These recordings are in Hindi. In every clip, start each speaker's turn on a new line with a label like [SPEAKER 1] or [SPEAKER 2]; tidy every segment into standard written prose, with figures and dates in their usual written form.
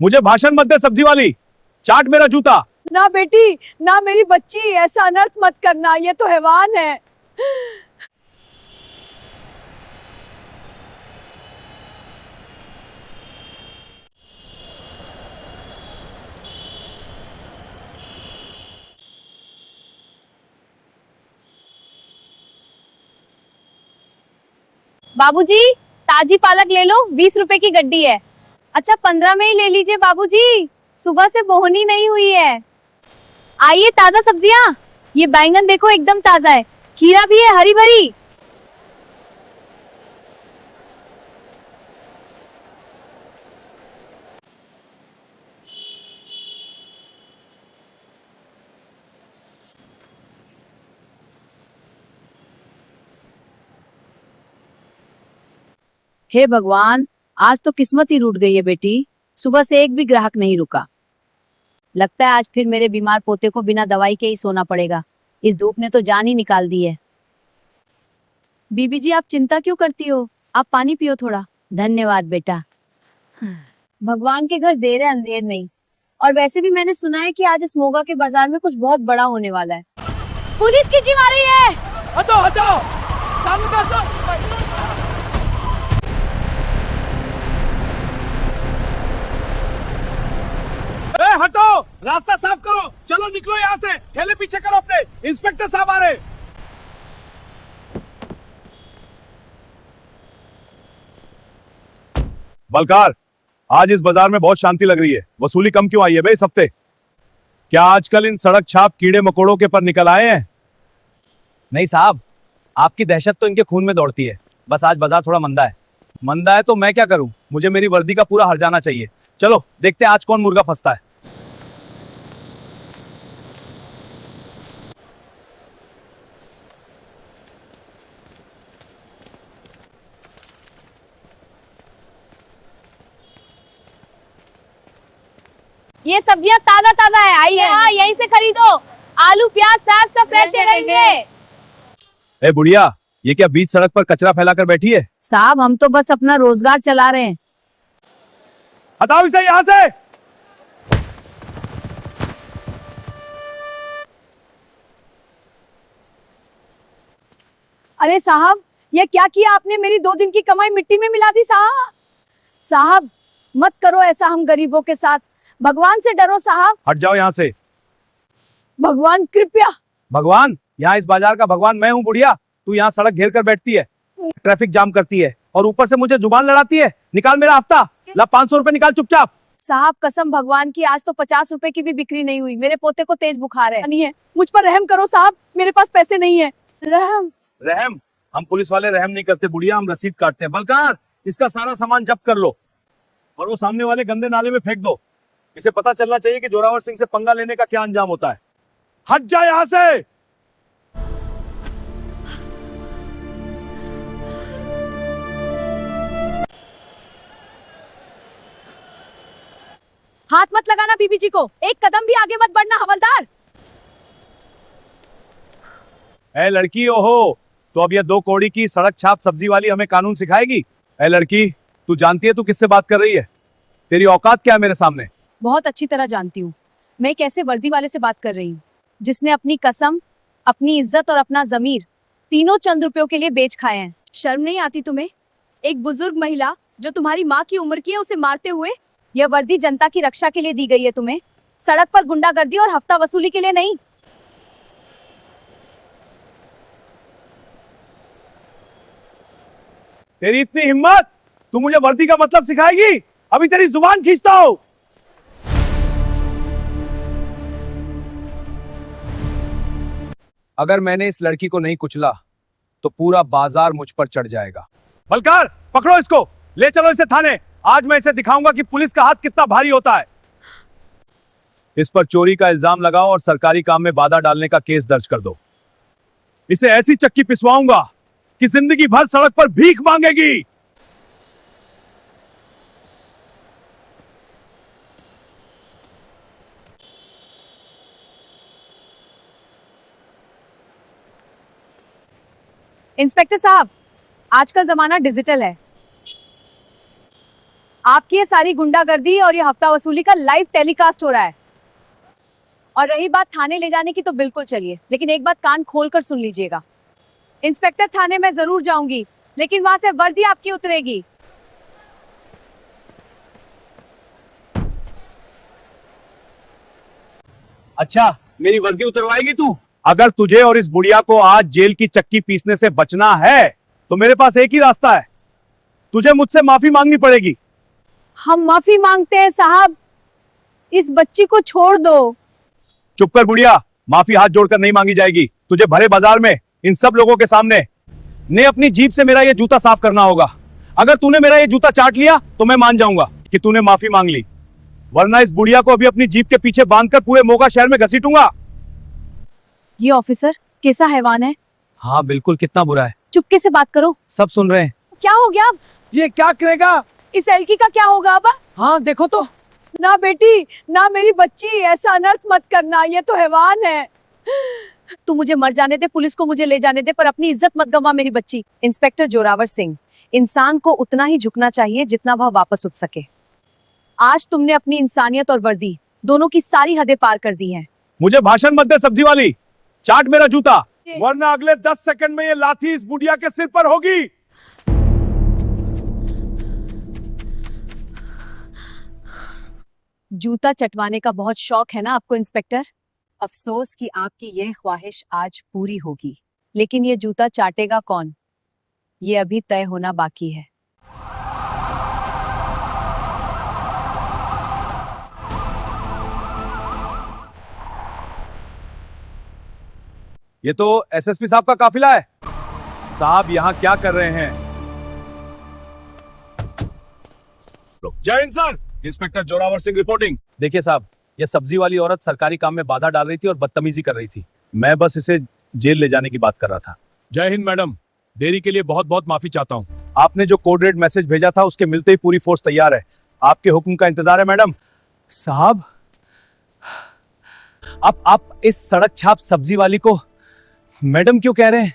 [SPEAKER 1] मुझे भाषण मत दे सब्जी वाली, चाट मेरा जूता।
[SPEAKER 2] ना बेटी, ना मेरी बच्ची, ऐसा अनर्थ मत करना, ये तो हैवान है।
[SPEAKER 3] बाबूजी, ताजी पालक ले लो, 20 रुपए की गड्डी है। अच्छा 15 में ही ले लीजिए बाबूजी, सुबह से बोहनी नहीं हुई है। आइए ताजा सब्जियां, ये बैंगन देखो एकदम ताजा है, खीरा भी है हरी भरी।
[SPEAKER 4] हे भगवान, आज तो किस्मत ही रूठ गई है बेटी। सुबह से एक भी ग्राहक नहीं रुका। लगता है आज फिर मेरे बीमार पोते को बिना दवाई के ही सोना पड़ेगा। इस धूप ने तो जान ही निकाल दी है। बीबी जी, आप चिंता क्यों करती हो? आप पानी पियो थोड़ा। धन्यवाद बेटा।
[SPEAKER 3] भगवान के घर देर है अंधेर नहीं। और वैसे भी मैंने सुना है कि आज इस मोगा के बाजार में कुछ बहुत बड़ा होने वाला है। पुलिस की जीप आ रही है।
[SPEAKER 1] हटो हटो, सामने से हटो। ए हटो, रास्ता साफ करो, चलो निकलो यहाँ से, ठेले पीछे करो अपने, इंस्पेक्टर साहब आ रहे। बलकार, आज इस बाजार में बहुत शांति लग रही है, वसूली कम क्यों आई है बे इस हफ्ते? क्या आजकल इन सड़क छाप कीड़े मकोड़ों के पर निकल आए हैं?
[SPEAKER 5] नहीं साहब, आपकी दहशत तो इनके खून में दौड़ती है। बस आज बाजार थोड़ा मंदा है।
[SPEAKER 1] मंदा है तो मैं क्या करूं, मुझे मेरी वर्दी का पूरा हर्जाना चाहिए। चलो देखते हैं आज कौन मुर्गा फंसता है।
[SPEAKER 3] ये सब्जियां ताजा ताजा है, आइए हाँ यहीं से खरीदो। आलू प्याज सब फ्रेश रहेंगे।
[SPEAKER 1] ए बुढ़िया, ये क्या बीच सड़क पर कचरा फैलाकर बैठी है?
[SPEAKER 4] साहब, हम तो बस अपना रोजगार चला रहे हैं।
[SPEAKER 1] हटाओ इसे यहाँ से।
[SPEAKER 2] अरे साहब, ये क्या किया आपने? मेरी 2 दिन की कमाई मिट्टी में मिला दी साहब। साहब मत करो ऐसा हम गरीबों के साथ, भगवान से डरो साहब।
[SPEAKER 1] हट जाओ यहाँ से।
[SPEAKER 2] भगवान कृपया।
[SPEAKER 1] भगवान? यहाँ इस बाजार का भगवान मैं हूँ बुढ़िया। तू यहाँ सड़क घेर कर बैठती है, ट्रैफिक जाम करती है और ऊपर से मुझे जुबान लड़ाती है। निकाल मेरा हफ्ता, ला 500 रुपए निकाल चुपचाप।
[SPEAKER 2] साहब कसम भगवान की, आज तो 50 रुपए की भी बिक्री नहीं हुई। मेरे पोते को तेज बुखार है। नहीं है, मुझ पर रहम करो साहब, मेरे पास पैसे नहीं है। रहम।
[SPEAKER 1] रहम? हम पुलिस वाले रहम नहीं करते बुढ़िया, हम रसीद काटते हैं। बलकार, इसका सारा सामान जब्त कर लो और वो सामने वाले गंदे नाले में फेंक दो। इसे पता चलना चाहिए कि जोरावर सिंह से पंगा लेने का क्या अंजाम होता है। हट जा यहाँ से।
[SPEAKER 2] हाथ मत लगाना बीबी जी को, एक कदम भी आगे मत बढ़ना हवलदार।
[SPEAKER 1] ए लड़की, ओहो, तो अब ये 2 कौड़ी की सड़क छाप सब्जी वाली हमें कानून सिखाएगी? ए लड़की, तू जानती है तू किससे बात कर रही है? तेरी औकात क्या है मेरे सामने?
[SPEAKER 4] बहुत अच्छी तरह जानती हूँ मैं एक ऐसे वर्दी वाले से बात कर रही हूँ जिसने अपनी कसम, अपनी इज्जत और अपना जमीर तीनों चंद रुपयों के लिए बेच खाए हैं। शर्म नहीं आती तुम्हें? एक बुजुर्ग महिला जो तुम्हारी माँ की उम्र की है, उसे मारते हुए। यह वर्दी जनता की रक्षा के लिए दी गई है तुम्हें, सड़क पर गुंडागर्दी और हफ्ता वसूली के लिए नहीं।
[SPEAKER 1] तेरी इतनी हिम्मत, तू मुझे वर्दी का मतलब सिखाएगी? अभी तेरी जुबान खींचता हूं। अगर मैंने इस लड़की को नहीं कुचला तो पूरा बाजार मुझ पर चढ़ जाएगा। बलकार, पकड़ो इसको, ले चलो इसे थाने। आज मैं इसे दिखाऊंगा कि पुलिस का हाथ कितना भारी होता है। इस पर चोरी का इल्जाम लगाओ और सरकारी काम में बाधा डालने का केस दर्ज कर दो। इसे ऐसी चक्की पिसवाऊंगा कि जिंदगी भर सड़क पर भीख मांगेगी।
[SPEAKER 4] इंस्पेक्टर साहब, आजकल जमाना डिजिटल है।
[SPEAKER 2] आपकी ये सारी गुंडागर्दी और ये हफ्ता वसूली का लाइव टेलीकास्ट हो रहा है।
[SPEAKER 4] और रही बात थाने ले जाने की, तो बिल्कुल चलिए, लेकिन एक बात कान खोल कर सुन लीजिएगा।
[SPEAKER 2] इंस्पेक्टर थाने में जरूर जाऊंगी, लेकिन वहां से वर्दी आपकी उतरेगी।
[SPEAKER 1] अच्छा, मेरी वर्दी उतरवाएगी तू? अगर तुझे और इस बुढ़िया को आज जेल की चक्की पीसने से बचना है तो मेरे पास एक ही रास्ता है, तुझे मुझसे माफी मांगनी पड़ेगी।
[SPEAKER 2] हम माफी मांगते हैं साहब, इस बच्ची को छोड़ दो।
[SPEAKER 1] चुप कर बुढ़िया, माफी हाथ जोड़कर नहीं मांगी जाएगी। तुझे भरे बाजार में इन सब लोगों के सामने ने अपनी जीभ से मेरा ये जूता साफ करना होगा। अगर तूने मेरा ये जूता चाट लिया तो मैं मान जाऊंगा कि तूने माफी मांग ली, वरना इस बुढ़िया को अभी अपनी जीभ के पीछे बांधकर पूरे मोगा शहर में घसीटूंगा।
[SPEAKER 4] ये ऑफिसर कैसा हैवान है?
[SPEAKER 5] हाँ बिल्कुल, कितना बुरा है।
[SPEAKER 4] चुपके से बात करो।
[SPEAKER 5] सब सुन रहे हैं।
[SPEAKER 2] क्या हो गया अब?
[SPEAKER 1] ये क्या करेगा?
[SPEAKER 2] इस लड़की का क्या होगा अब?
[SPEAKER 5] हाँ देखो तो।
[SPEAKER 2] ना बेटी, ना मेरी बच्ची, ऐसा अनर्थ मत करना, ये तो हैवान है।
[SPEAKER 4] तू मुझे मर जाने दे, पुलिस को मुझे ले जाने दे, पर अपनी इज्जत मत गंवा मेरी बच्ची। इंस्पेक्टर जोरावर सिंह, इंसान को उतना ही झुकना चाहिए जितना वह वापस उठ सके। आज तुमने अपनी इंसानियत और वर्दी दोनों की सारी हदें पार कर दी हैं।
[SPEAKER 1] मुझे भाषण मत दे सब्जी वाली, चाट मेरा जूता, वरना अगले 10 सेकंड में ये लाठी इस बुढ़िया के सिर पर होगी।
[SPEAKER 4] जूता चटवाने का बहुत शौक है ना आपको इंस्पेक्टर? अफसोस कि आपकी यह ख्वाहिश आज पूरी होगी, लेकिन ये जूता चाटेगा कौन, ये अभी तय होना बाकी है।
[SPEAKER 1] ये तो एसएसपी साहब का काफिला है। साहब यहाँ क्या कर रहे हैं? जय Hind sir, inspector Zorawar Singh reporting.
[SPEAKER 5] देखिए साहब, ये सब्जी वाली औरत सरकारी काम में बाधा डाल रही थी और बदतमीजी कर रही थी। मैं बस इसे जेल ले जाने की बात कर रहा था।
[SPEAKER 1] जय हिंद मैडम, देरी के लिए बहुत बहुत माफी चाहता हूँ। आपने जो कोड रेड मैसेज भेजा था उसके मिलते ही पूरी फोर्स तैयार है। आपके हुक्म का इंतजार है मैडम।
[SPEAKER 5] साहब, आप इस सड़क छाप सब्जी वाली को मैडम क्यों कह रहे हैं?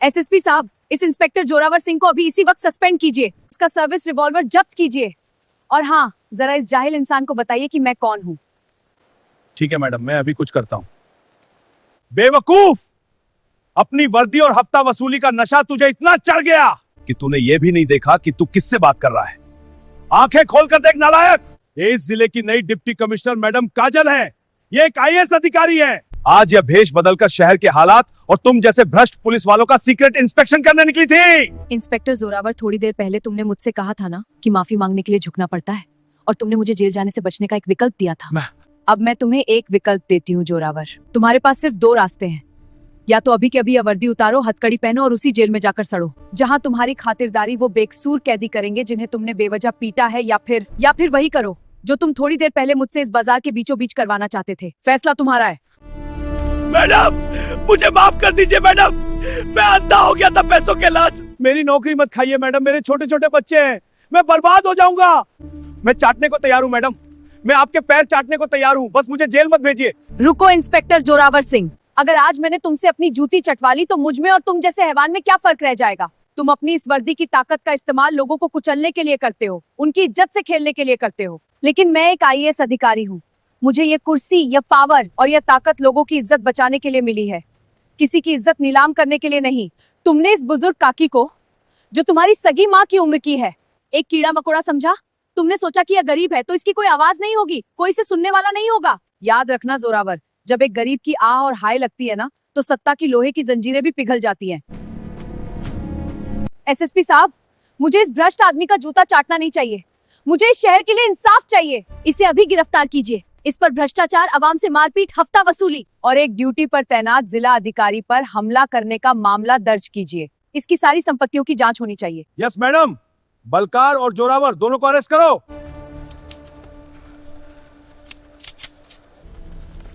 [SPEAKER 4] एसएसपी साहब, इस इंस्पेक्टर जोरावर सिंह को अभी इसी वक्त सस्पेंड कीजिए, इसका सर्विस रिवॉल्वर जब्त कीजिए, और हाँ, जरा इस जाहिल इंसान को बताइए कि मैं कौन हूं।
[SPEAKER 1] ठीक है मैडम, मैं अभी कुछ करता हूं। बेवकूफ, अपनी वर्दी और हफ्ता वसूली का नशा तुझे इतना चढ़ गया कि तूने ये भी नहीं देखा कि तू किससे बात कर रहा है। आंखें खोलकर देख नालायक, इस जिले की नई डिप्टी कमिश्नर मैडम काजल है। ये एक आईएएस अधिकारी है। आज यह भेष बदलकर शहर के हालात और तुम जैसे भ्रष्ट पुलिस वालों का सीक्रेट इंस्पेक्शन करने निकली थी।
[SPEAKER 4] इंस्पेक्टर जोरावर, थोड़ी देर पहले तुमने मुझसे कहा था ना कि माफी मांगने के लिए झुकना पड़ता है, और तुमने मुझे जेल जाने से बचने का एक विकल्प दिया था। अब मैं तुम्हें एक विकल्प देती हूँ जोरावर। तुम्हारे पास सिर्फ 2 रास्ते हैं, या तो अभी के अभी वर्दी उतारो, हथकड़ी पहनो और उसी जेल में जाकर सड़ो, जहाँ तुम्हारी खातिरदारी वो बेकसूर कैदी करेंगे जिन्हें तुमने बेवजह पीटा है, या फिर वही करो जो तुम थोड़ी देर पहले मुझसे इस बाजार के बीचों बीच करवाना चाहते थे। फैसला तुम्हारा है।
[SPEAKER 1] मैडम, मुझे माफ कर दीजिए मैडम, मैं अंधा हो गया था पैसों के लालच। मेरी नौकरी मत खाइए मैडम, मेरे छोटे छोटे बच्चे हैं, मैं बर्बाद हो जाऊंगा। मैं चाटने को तैयार हूँ मैडम, मैं आपके पैर चाटने को तैयार हूँ, बस मुझे जेल मत भेजिए।
[SPEAKER 4] रुको इंस्पेक्टर जोरावर सिंह, अगर आज मैंने तुमसे अपनी जूती चटवा ली तो मुझ में और तुम जैसे हैवान में क्या फर्क रह जाएगा? तुम अपनी इस वर्दी की ताकत का इस्तेमाल लोगों को कुचलने के लिए करते हो, उनकी इज्जत से खेलने के लिए करते हो, लेकिन मैं एक आईएएस अधिकारी हूँ। मुझे ये कुर्सी, ये पावर और ये ताकत लोगों की इज्जत बचाने के लिए मिली है, किसी की इज्जत नीलाम करने के लिए नहीं। तुमने इस बुजुर्ग काकी को, जो तुम्हारी सगी माँ की उम्र की है, एक कीड़ा मकोड़ा समझा। तुमने सोचा कि यह गरीब है तो इसकी कोई आवाज नहीं होगी, कोई इसे सुनने वाला नहीं होगा। याद रखना जोरावर, जब एक गरीब की आह और हाय लगती है ना, तो सत्ता की लोहे की जंजीरें भी पिघल जाती हैं। एसएसपी साहब, मुझे इस भ्रष्ट आदमी का जूता चाटना नहीं चाहिए, मुझे इस शहर के लिए इंसाफ चाहिए। इसे अभी गिरफ्तार कीजिए। इस पर भ्रष्टाचार, अवाम से मारपीट, हफ्ता वसूली और एक ड्यूटी पर तैनात जिला अधिकारी पर हमला करने का मामला दर्ज कीजिए। इसकी सारी संपत्तियों की जांच होनी चाहिए।
[SPEAKER 1] यस मैडम, बलकार और जोरावर दोनों को अरेस्ट करो।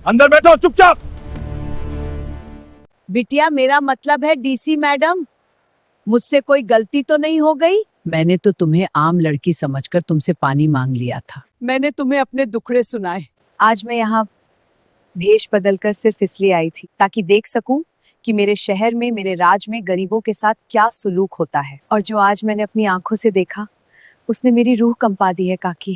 [SPEAKER 1] अंदर बैठो चुपचाप।
[SPEAKER 2] बिटिया, मेरा मतलब है डीसी मैडम, मुझसे कोई गलती तो नहीं हो गई?
[SPEAKER 6] मैंने तो तुम्हें आम लड़की समझकर तुमसे पानी मांग लिया था।
[SPEAKER 2] मैंने तुम्हें अपने दुखड़े सुनाए।
[SPEAKER 4] आज मैं यहाँ भेष बदलकर सिर्फ इसलिए आई थी ताकि देख सकूं कि मेरे शहर में, मेरे राज्य में गरीबों के साथ क्या सुलूक होता है। और जो आज मैंने अपनी आंखों से देखा, उसने मेरी रूह कंपा दी है काकी।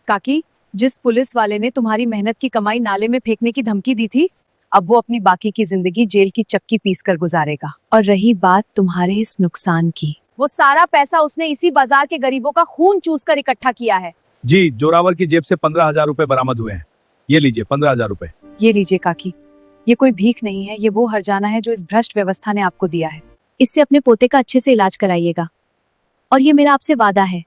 [SPEAKER 4] काकी, जिस पुलिस वाले ने तुम्हारी मेहनत की कमाई नाले में फेंकने की धमकी दी थी, अब वो अपनी बाकी की जिंदगी जेल की चक्की पीस कर गुजारेगा। और रही बात तुम्हारे इस नुकसान की, वो सारा पैसा उसने इसी बाजार के गरीबों का खून चूस कर इकट्ठा किया है।
[SPEAKER 5] जी, जोरावर की जेब से 15,000 रुपए बरामद हुए हैं। ये लीजिए 15,000 रुपए।
[SPEAKER 4] ये लीजिए काकी, ये कोई भीख नहीं है, ये वो हर्जाना है जो इस भ्रष्ट व्यवस्था ने आपको दिया है।
[SPEAKER 3] इससे अपने पोते का अच्छे से इलाज कराइएगा, और ये मेरा आपसे वादा है।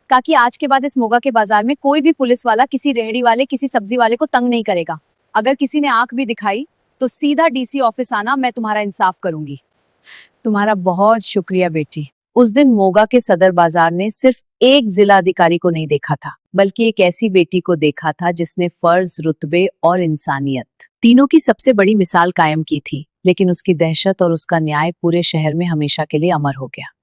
[SPEAKER 4] काकी, आज के बाद इस मोगा के बाजार में कोई भी पुलिस वाला किसी रेहड़ी वाले, किसी सब्जी वाले को तंग नहीं करेगा। अगर किसी ने आंख भी दिखाई तो सीधा डीसी ऑफिस आना, मैं तुम्हारा इंसाफ करूंगी। तुम्हारा बहुत शुक्रिया बेटी। उस दिन मोगा के सदर बाजार ने सिर्फ एक जिला अधिकारी को नहीं देखा था, बल्कि एक ऐसी बेटी को देखा था जिसने फर्ज, रुतबे और इंसानियत तीनों की सबसे बड़ी मिसाल कायम की थी। लेकिन उसकी दहशत और उसका न्याय पूरे शहर में हमेशा के लिए अमर हो गया।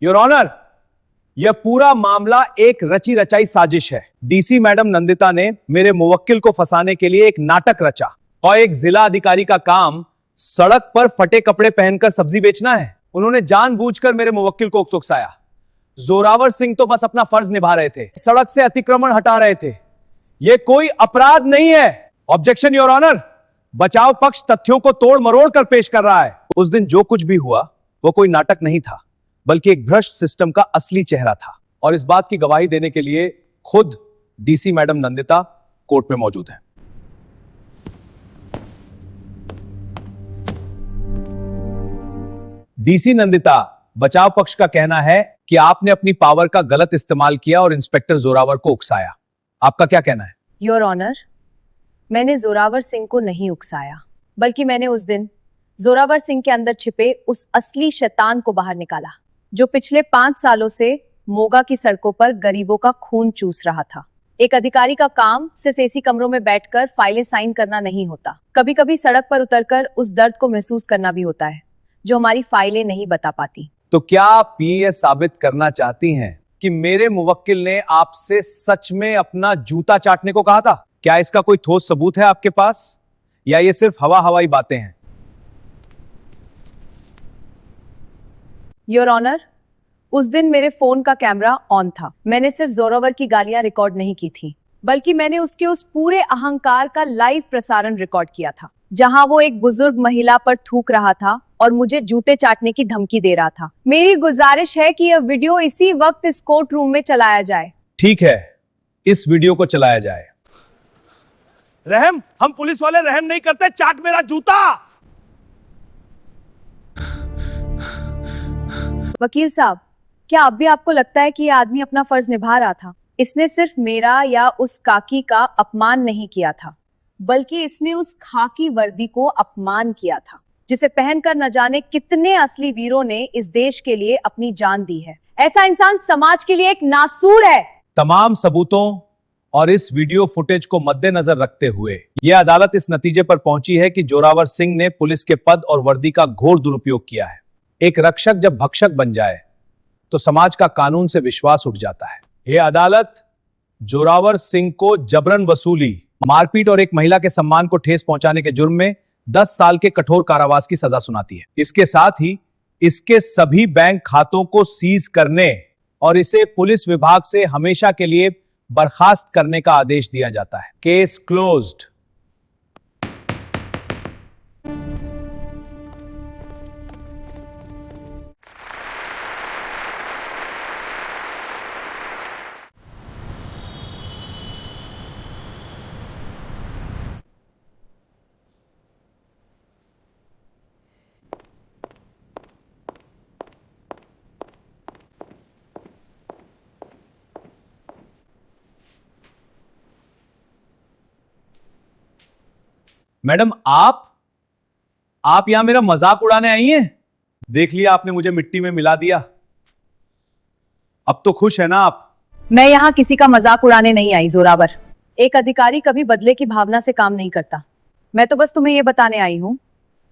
[SPEAKER 5] योर ऑनर, यह पूरा मामला एक रची रचाई साजिश है। डीसी मैडम नंदिता ने मेरे मुवक्किल को फंसाने के लिए एक नाटक रचा, और एक जिला अधिकारी का काम सड़क पर फटे कपड़े पहनकर सब्जी बेचना है। उन्होंने जानबूझकर मेरे मुवक्किल को उकसाया। जोरावर सिंह तो बस अपना फर्ज निभा रहे थे, सड़क से अतिक्रमण हटा रहे थे। यह कोई अपराध नहीं है। Objection your honour. बचाव पक्ष तथ्यों को तोड़ मरोड़ कर पेश कर रहा है। उस दिन जो कुछ भी हुआ वो कोई नाटक नहीं था, बल्कि एक भ्रष्ट सिस्टम का असली चेहरा था। और इस बात की गवाही देने के लिए खुद डीसी मैडम नंदिता कोर्ट में मौजूद हैं। डीसी नंदिता, बचाव पक्ष का कहना है कि आपने अपनी पावर का गलत इस्तेमाल किया और इंस्पेक्टर जोरावर को उकसाया। आपका क्या कहना है?
[SPEAKER 4] योर ऑनर, मैंने जोरावर सिंह को नहीं उकसाया, बल्कि मैंने उस दिन जोरावर सिंह के अंदर छिपे उस असली शैतान को बाहर निकाला, जो पिछले 5 सालों से मोगा की सड़कों पर गरीबों का खून चूस रहा था। एक अधिकारी का काम सिर्फ एसी कमरों में बैठकर फाइलें साइन करना नहीं होता। कभी कभी सड़क पर उतरकर उस दर्द को महसूस करना भी होता है जो हमारी फाइलें नहीं बता पाती।
[SPEAKER 5] तो क्या आप ये साबित करना चाहती हैं कि मेरे मुवक्किल ने आपसे सच में अपना जूता चाटने को कहा था? क्या इसका कोई ठोस सबूत है आपके पास, या ये सिर्फ हवाई बातें हैं?
[SPEAKER 4] योर ऑनर, उस दिन मेरे फोन का कैमरा ऑन था। मैंने सिर्फ जोरावर की गालियां रिकॉर्ड नहीं की थी, बल्कि मैंने उसके उस पूरे अहंकार का लाइव प्रसारण रिकॉर्ड किया था, जहां वो एक बुजुर्ग महिला पर थूक रहा था और मुझे जूते चाटने की धमकी दे रहा था। मेरी गुजारिश है कि यह वीडियो इसी वक्त इस कोर्ट रूम में चलाया जाए।
[SPEAKER 5] ठीक है, इस वीडियो को चलाया जाए।
[SPEAKER 1] रहम, हम पुलिस वाले रहम नहीं करते। चाट मेरा जूता।
[SPEAKER 4] वकील साहब, क्या अब भी आपको लगता है कि यह आदमी अपना फर्ज निभा रहा था? इसने सिर्फ मेरा या उस काकी का अपमान नहीं किया था, बल्कि इसने उस खाकी वर्दी को अपमान किया था, जिसे पहनकर न जाने कितने असली वीरों ने इस देश के लिए अपनी जान दी है। ऐसा इंसान समाज के लिए एक नासूर है।
[SPEAKER 5] तमाम सबूतों और इस वीडियो फुटेज को मद्देनजर रखते हुए यह अदालत इस नतीजे पर पहुंची है कि जोरावर सिंह ने पुलिस के पद और वर्दी का घोर दुरुपयोग किया है। एक रक्षक जब भक्षक बन जाए तो समाज का कानून से विश्वास उठ जाता है। यह अदालत जोरावर सिंह को जबरन वसूली, मारपीट और एक महिला के सम्मान को ठेस पहुंचाने के जुर्म में 10 साल के कठोर कारावास की सजा सुनाती है। इसके साथ ही इसके सभी बैंक खातों को सीज करने और इसे पुलिस विभाग से हमेशा के लिए बर्खास्त करने का आदेश दिया जाता है। Case closed. मैडम, आप यहां मेरा मजाक उड़ाने आई हैं? देख लिया आपने, मुझे मिट्टी में मिला दिया। अब तो खुश है ना आप?
[SPEAKER 4] मैं यहाँ किसी का मजाक उड़ाने नहीं आई जोरावर। एक अधिकारी कभी बदले की भावना से काम नहीं करता। मैं तो बस तुम्हें यह बताने आई हूँ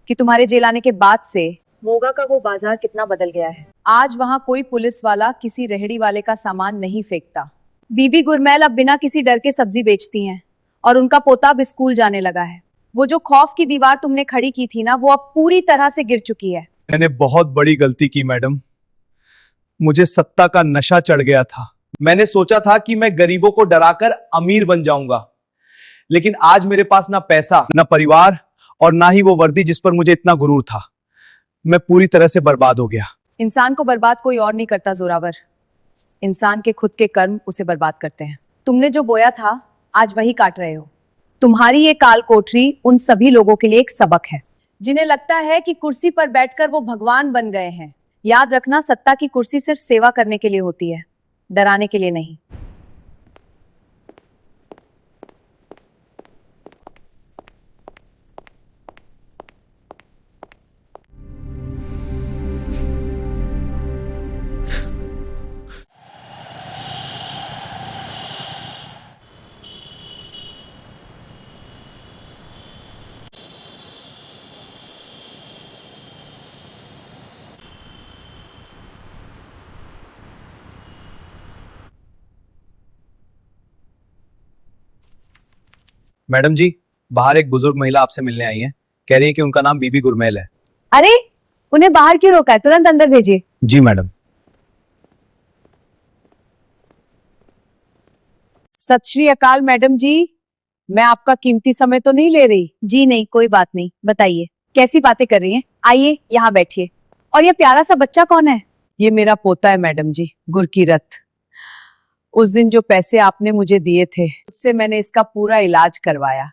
[SPEAKER 4] कि तुम्हारे जेल आने के बाद से मोगा का वो बाजार कितना बदल गया है। आज वहां कोई पुलिस वाला किसी रेहड़ी वाले का सामान नहीं फेंकता, बीबी गुरमैल अब बिना किसी डर के सब्जी बेचती हैं और उनका पोता अब स्कूल जाने लगा है। वो जो खौफ की दीवार तुमने खड़ी की थी ना, वो अब पूरी तरह से गिर चुकी है।
[SPEAKER 5] मैंने बहुत बड़ी गलती की मैडम। मुझे सत्ता का नशा चढ़ गया था। मैंने सोचा था कि मैं गरीबों को डराकर अमीर बन जाऊंगा, लेकिन आज मेरे पास ना पैसा, ना परिवार और ना ही वो वर्दी जिस पर मुझे इतना गुरूर था। मैं पूरी तरह से बर्बाद हो गया।
[SPEAKER 4] इंसान को बर्बाद कोई और नहीं करता जोरावर, इंसान के खुद के कर्म उसे बर्बाद करते हैं। तुमने जो बोया था आज वही काट रहे हो। तुम्हारी ये काल कोठरी उन सभी लोगों के लिए एक सबक है जिन्हें लगता है कि कुर्सी पर बैठकर वो भगवान बन गए हैं। याद रखना, सत्ता की कुर्सी सिर्फ सेवा करने के लिए होती है, डराने के लिए नहीं।
[SPEAKER 5] मैडम जी, बाहर एक बुजुर्ग महिला आपसे मिलने आई है। कह रही है कि उनका नाम बीबी गुरमैल है।
[SPEAKER 4] अरे, उन्हें बाहर क्यों रोका है? तुरंत अंदर भेजिए।
[SPEAKER 5] जी मैडम।
[SPEAKER 6] सत श्री अकाल मैडम जी, मैं आपका कीमती समय तो नहीं ले रही?
[SPEAKER 4] जी नहीं, कोई बात नहीं, बताइए कैसी बातें कर रही हैं? आइए यहाँ बैठिए। और ये प्यारा सा बच्चा कौन है?
[SPEAKER 6] ये मेरा पोता है मैडम जी, गुरकीरत। उस दिन जो पैसे आपने मुझे दिए थे उससे मैंने इसका पूरा इलाज करवाया।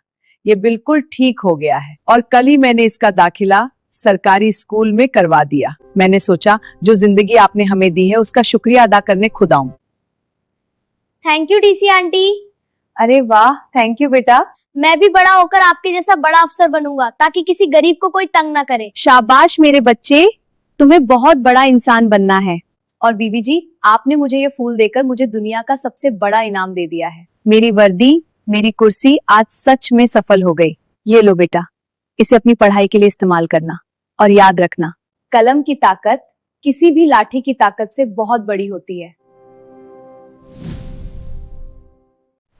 [SPEAKER 6] ये बिल्कुल ठीक हो गया है और कल ही मैंने इसका दाखिला सरकारी स्कूल में करवा दिया। मैंने सोचा जो जिंदगी आपने हमें दी है उसका शुक्रिया अदा करने खुद आऊं।
[SPEAKER 3] Thank you DC aunty.
[SPEAKER 4] अरे वाह, थैंक यू बेटा।
[SPEAKER 3] मैं भी बड़ा होकर आपके जैसा बड़ा अफसर बनूंगा ताकि किसी गरीब को कोई तंग ना करे।
[SPEAKER 4] शाबाश मेरे बच्चे, तुम्हें बहुत बड़ा इंसान बनना है। और बीबी जी, आपने मुझे ये फूल देकर मुझे दुनिया का सबसे बड़ा इनाम दे दिया है। मेरी वर्दी, मेरी कुर्सी आज सच में सफल हो गई। ये लो बेटा, इसे अपनी पढ़ाई के लिए इस्तेमाल करना। और याद रखना, कलम की ताकत किसी भी लाठी की ताकत से बहुत बड़ी होती है।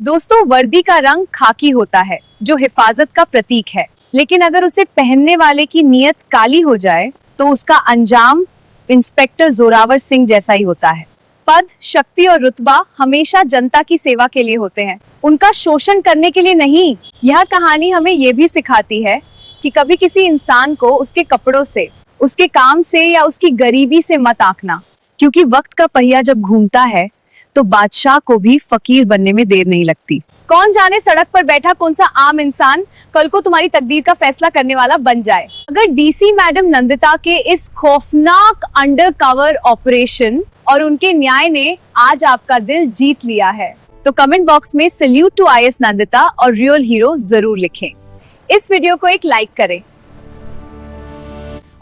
[SPEAKER 4] दोस्तों, वर्दी का रंग खाकी होता है जो हिफाजत का प्रतीक है, लेकिन अगर उसे पहनने वाले की नीयत काली हो जाए तो उसका अंजाम इंस्पेक्टर जोरावर सिंह जैसा ही होता है। पद, शक्ति और रुतबा हमेशा जनता की सेवा के लिए होते हैं, उनका शोषण करने के लिए नहीं। यह कहानी हमें यह भी सिखाती है कि कभी किसी इंसान को उसके कपड़ों से, उसके काम से या उसकी गरीबी से मत आंकना, क्योंकि वक्त का पहिया जब घूमता है तो बादशाह को भी फकीर बनने में देर नहीं लगती। कौन जाने सड़क पर बैठा कौन सा आम इंसान कल को तुम्हारी तकदीर का फैसला करने वाला बन जाए। अगर डीसी मैडम नंदिता के इस खौफनाक अंडरकवर ऑपरेशन और उनके न्याय ने आज आपका दिल जीत लिया है तो कमेंट बॉक्स में सैल्यूट टू आईएएस नंदिता और रियल हीरो जरूर लिखें। इस वीडियो को एक लाइक करें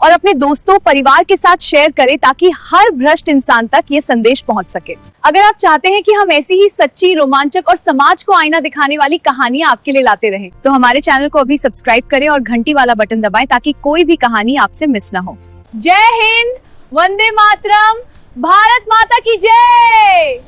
[SPEAKER 4] और अपने दोस्तों, परिवार के साथ शेयर करें ताकि हर भ्रष्ट इंसान तक ये संदेश पहुंच सके। अगर आप चाहते हैं कि हम ऐसी ही सच्ची, रोमांचक और समाज को आईना दिखाने वाली कहानियां आपके लिए लाते रहें, तो हमारे चैनल को अभी सब्सक्राइब करें और घंटी वाला बटन दबाएं ताकि कोई भी कहानी आपसे मिस ना हो। जय हिंद, वंदे मातरम, भारत माता की जय।